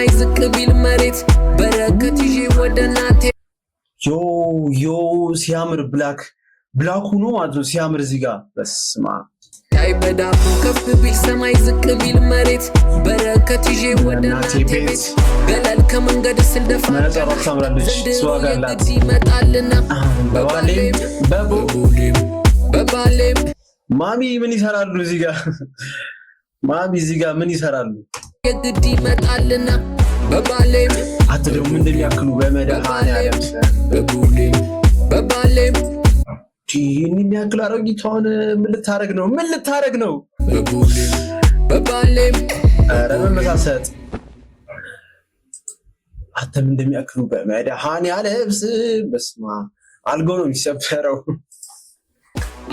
ሰማይ ዝቅ ቢል መሬት በረከት ይዤ ወደ እናቴ ዮ ሲያምር ብላክ ሆኖ ማለት ነው ሲያምር እዚህ ጋር በስማ ታይ በዳቦ ከፍ ቢል ሰማይ ዝቅ ቢል መሬት በረከት ይዤ ወደ እናቴ ቤት ገለል ከመንገድ ስልደፋ መነጽሯ ታምራለች ስዋጋላት ይመጣልና በባሌም ማሚ ምን ይሰራሉ እዚህ ጋር ምን ይሰራሉ የግድ ይመጣልና በባሌም አትደውም እንደሚያክሉ በመድኃኒዓለም በባሌም ይህን የሚያክል አሮጊቷን ምን ልታረግ ነው በባሌም ኧረ መመሳሰጥ አተም እንደሚያክሉ በመድኃኒዓለም በስማ አልጋው ነው የሚሰበረው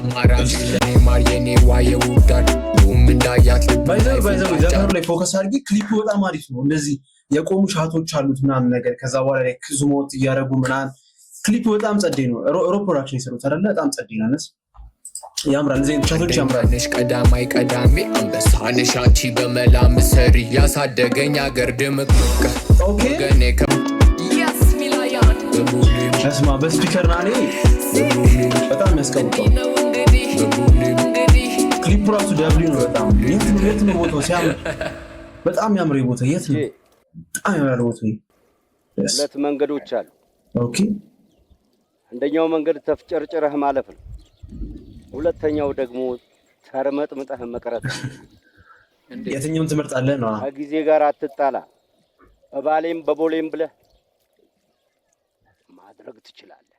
አማራጭ ለኔማር የኔ ዋየው ዳድ እንዳያት ባይዘው ዘፈኑ ላይ ፎከስ አድርጊ ክሊፑ በጣም አሪፍ ነው እንደዚህ የቆሙ ሻቶች አሉት ምናምን ነገር ከዛ በኋላ ላይ ዙሞት እያደረጉ ምናምን ክሊፑ በጣም ጸዴ ነው ፕሮዳክሽን የሰሩት አይደለ በጣም ጸዴ ነው ነስ ያምራል እዚህ ሻቶች ያምራል ነሽ ቀዳሜ አንበሳነሽ አንቺ በመላ ምሰሪ ያሳደገኝ አገር ድምቅምቅ ኦኬ ገኔ ያስሚላያን እስማ በስፒከር ናኔ በጣም ያስቀምጣው ክሊፑ ራሱ ደብሊ ነው በጣም የት ነው ቦታው ሲያምር በጣም ያምር ቦታ የት ነው በጣም ያምራል ቦታው ሁለት መንገዶች አሉ ኦኬ አንደኛው መንገድ ተፍጨርጭረህ ማለፍ ነው ሁለተኛው ደግሞ ተርመጥምጠህ መቅረት የትኛውን ትምህርት አለ ነው ከጊዜ ጋር አትጣላ በባሌም በቦሌም ብለህ ማድረግ ትችላለህ